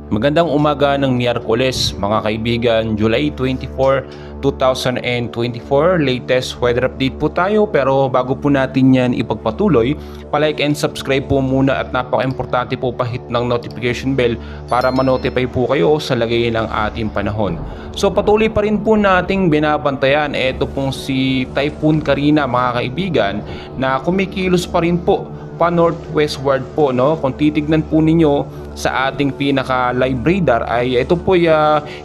Magandang umaga ng Miyerkules, mga kaibigan, July 24, 2024. Latest weather update po tayo, pero bago po natin yan ipagpatuloy, palike and subscribe po muna at napaka-importante po pahit ng notification bell para ma-notify po kayo sa lagay ng ating panahon. So patuloy pa rin po nating binabantayan ito pong si Typhoon Karina, mga kaibigan, na kumikilos pa rin po pa northwestward po, no? Kung titignan po ninyo sa ating pinaka live radar ay ito po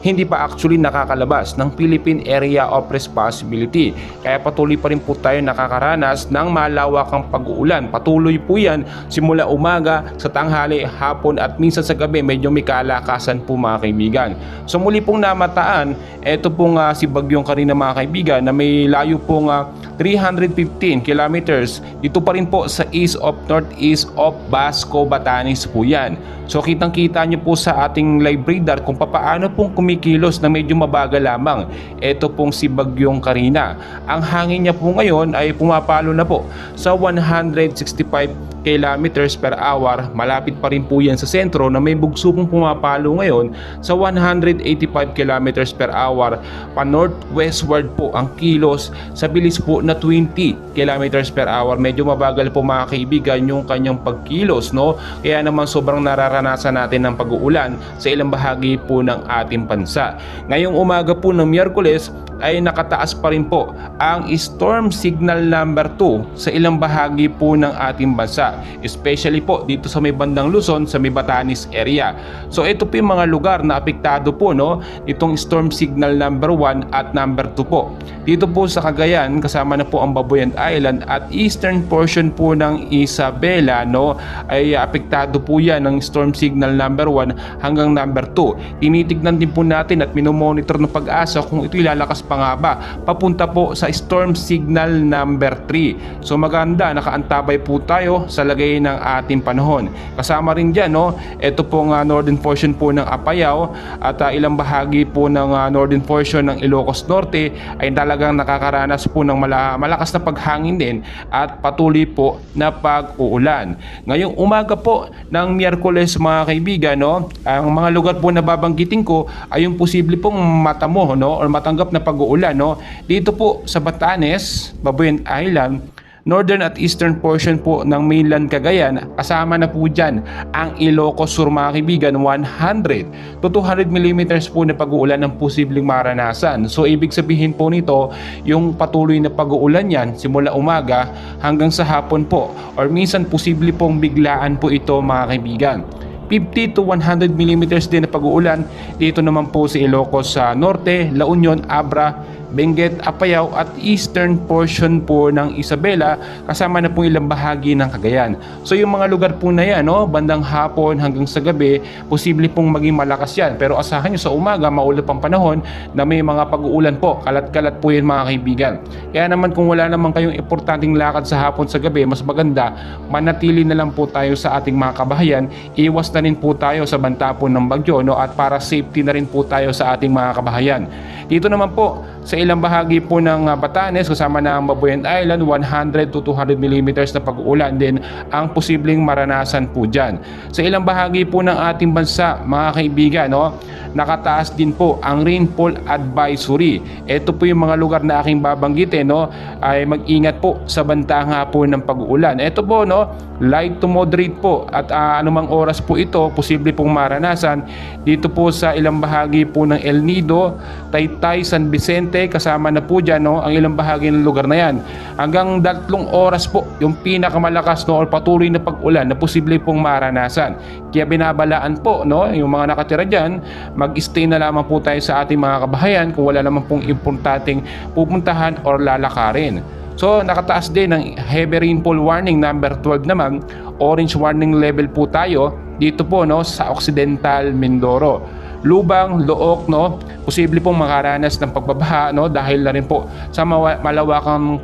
hindi pa actually nakakalabas ng Philippine Area of Responsibility. Kaya patuloy pa rin po tayo nakakaranas ng malawakang pag-uulan. Patuloy po yan simula umaga, sa tanghali, hapon at minsan sa gabi medyo may kalakasan po, mga kaibigan. So muli pong namataan ito pong si Bagyong Karina, mga kaibigan, na may layo pong 315 kilometers dito pa rin po sa east of northeast of Basco, Batanes po yan. So kitang-kita nyo po sa ating live radar kung paano pong kumikilos na medyo mabagal lamang ito pong si Bagyong Karina. Ang hangin niya po ngayon ay pumapalo na po sa 165 kilometers per hour. Malapit pa rin po yan sa sentro na may bugso pong pumapalo ngayon sa 185 kilometers per hour pa northwestward po ang kilos sa bilis po na 20 kilometers per hour. Medyo mabagal po, mga kaibigan, yung kanyang pagkilos, no? Kaya naman sobrang nararanasan natin ng pag-uulan sa ilang bahagi po ng ating bansa. Ngayong umaga po ng Miyerkules ay nakataas pa rin po ang storm signal number 2 sa ilang bahagi po ng ating bansa, especially po dito sa may bandang Luzon, sa may Batanes area. So ito po yung mga lugar na apektado po, no, itong storm signal number 1 at number 2 po. Dito po sa Cagayan, kasama na po ang Babuyan Island at eastern portion po ng Isabela, no, ay apektado po yan ng storm signal number 1 hanggang number 2. Tinitignan din po natin at minomonitor ng Pag-asa kung ito ilalakas pa nga ba papunta po sa storm signal number 3. So maganda, nakaantabay po tayo sa lagay ng ating panahon. Kasama rin dyan, no, ito pong northern portion po ng Apayao at ilang bahagi po ng northern portion ng Ilocos Norte ay talagang nakakaranas po ng malakas na paghangin din at patuloy po na pag-uulan. Ngayong umaga po ng Miyerkules, mga kaibigan, no, ang mga lugar po na babanggitin ko ay yung posible pong matamo, no, or matanggap na pag-uulan, no, dito po sa Batanes, Babuyan Island, northern at eastern portion po ng mainland Cagayan. Kasama na po dyan ang Ilocos Sur, mga kaibigan. 100 to 200 millimeters po na pag-uulan ang posibleng maranasan. So ibig sabihin po nito, yung patuloy na pag-uulan yan simula umaga hanggang sa hapon po, or minsan posible pong biglaan po ito, mga kaibigan. 50 to 100 millimeters din na pag-uulan dito naman po sa Ilocos sa Norte, La Union, Abra, Benguet, Apayao at eastern portion po ng Isabela, kasama na po ilang bahagi ng Cagayan. So yung mga lugar po na yan, no, bandang hapon hanggang sa gabi, posible pong maging malakas yan. Pero asahan nyo sa umaga, maulap ang panahon na may mga pag-uulan po. Kalat-kalat po yan, mga kaibigan. Kaya naman kung wala naman kayong importanteng lakad sa hapon sa gabi, mas maganda manatili na lang po tayo sa ating mga kabahayan. Iwas na rin po tayo sa banta po ng bagyo, no, at para safety na rin po tayo sa ating mga kabahayan. Dito naman po sa ilang bahagi po ng Batanes, kasama na ang Babuyan Island, 100 to 200 millimeters na pag-uulan din ang posibleng maranasan po dyan. Sa ilang bahagi po ng ating bansa, mga kaibigan, no, nakataas din po ang rainfall advisory. Ito po yung mga lugar na aking babanggitin, no, ay mag-ingat po sa banta nga po ng pag-uulan. Ito po, no, light to moderate po at anumang oras po ito posible pong maranasan dito po sa ilang bahagi po ng El Nido, Taytay, San Vicente, kasama na po dyan, no, ang ilang bahagi ng lugar na yan. Hanggang 3 oras po yung pinakamalakas, no, or patuloy na pag-ulan na posible pong maranasan. Kaya binabalaan po, no, yung mga nakatira dyan, mag-stay na lamang po tayo sa ating mga kabahayan kung wala naman pong importanteng pupuntahan or lalakarin. So nakataas din ng heavy rainfall warning number 12 naman, orange warning level po tayo dito po, no, sa Occidental Mindoro. Lubang, Look, no, posible pong makaranas ng pagbabaha, no, dahil na rin po sa malawakang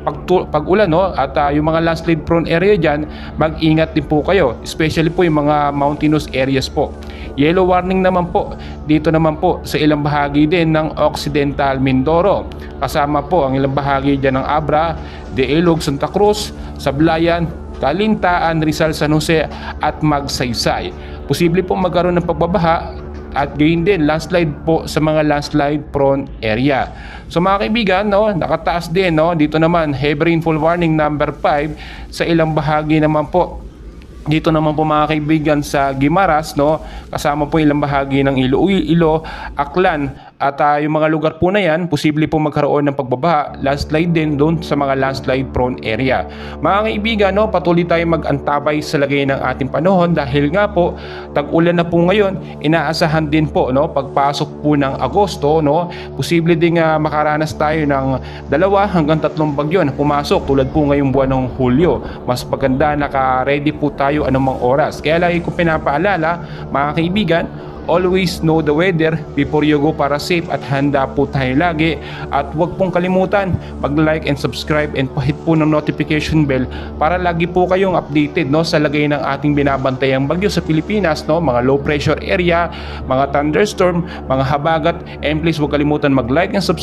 pag-ulan, no, at yung mga landslide prone area dyan, mag-ingat din po kayo, especially po yung mga mountainous areas po. Yellow warning naman po dito naman po sa ilang bahagi din ng Occidental Mindoro, kasama po ang ilang bahagi dyan ng Abra, De Ilog, Santa Cruz, Sablayan, Kalintaan, Rizal, San Jose at Magsaysay. Posible po magkaroon ng pagbabaha at gayon din landslide po sa mga landslide prone area. So mga kaibigan, no, nakataas din, no, dito naman heavy rainfall warning number 5 sa ilang bahagi naman po. Dito naman po mga kaibigan sa Guimaras, no, kasama po ilang bahagi ng Iloilo, Aklan at yung mga lugar po na yan, posible po magkaroon ng pagbabaha, landslide din doon sa mga landslide prone area. Mga kaibigan, no, patuloy tayong mag-antabay sa lagay ng ating panahon dahil nga po tag-ulan na po ngayon, inaasahan din po, no, pagpasok po ng Agosto, no, posible din makaranas tayo ng 2 hanggang 3 bagyo na pumasok tulad po ngayong buwan ng Hulyo. Mas maganda naka-ready po tayo anumang oras. Kaya lagi ko pinapaalala mga kaibigan, always know the weather before you go para safe at handa po tayo lagi. At huwag pong kalimutan mag-like and subscribe and pahit po ng notification bell para lagi po kayong updated, no, sa lagay ng ating binabantayang bagyo sa Pilipinas, no, mga low pressure area, mga thunderstorm, mga habagat, and please huwag kalimutan mag-like and subscribe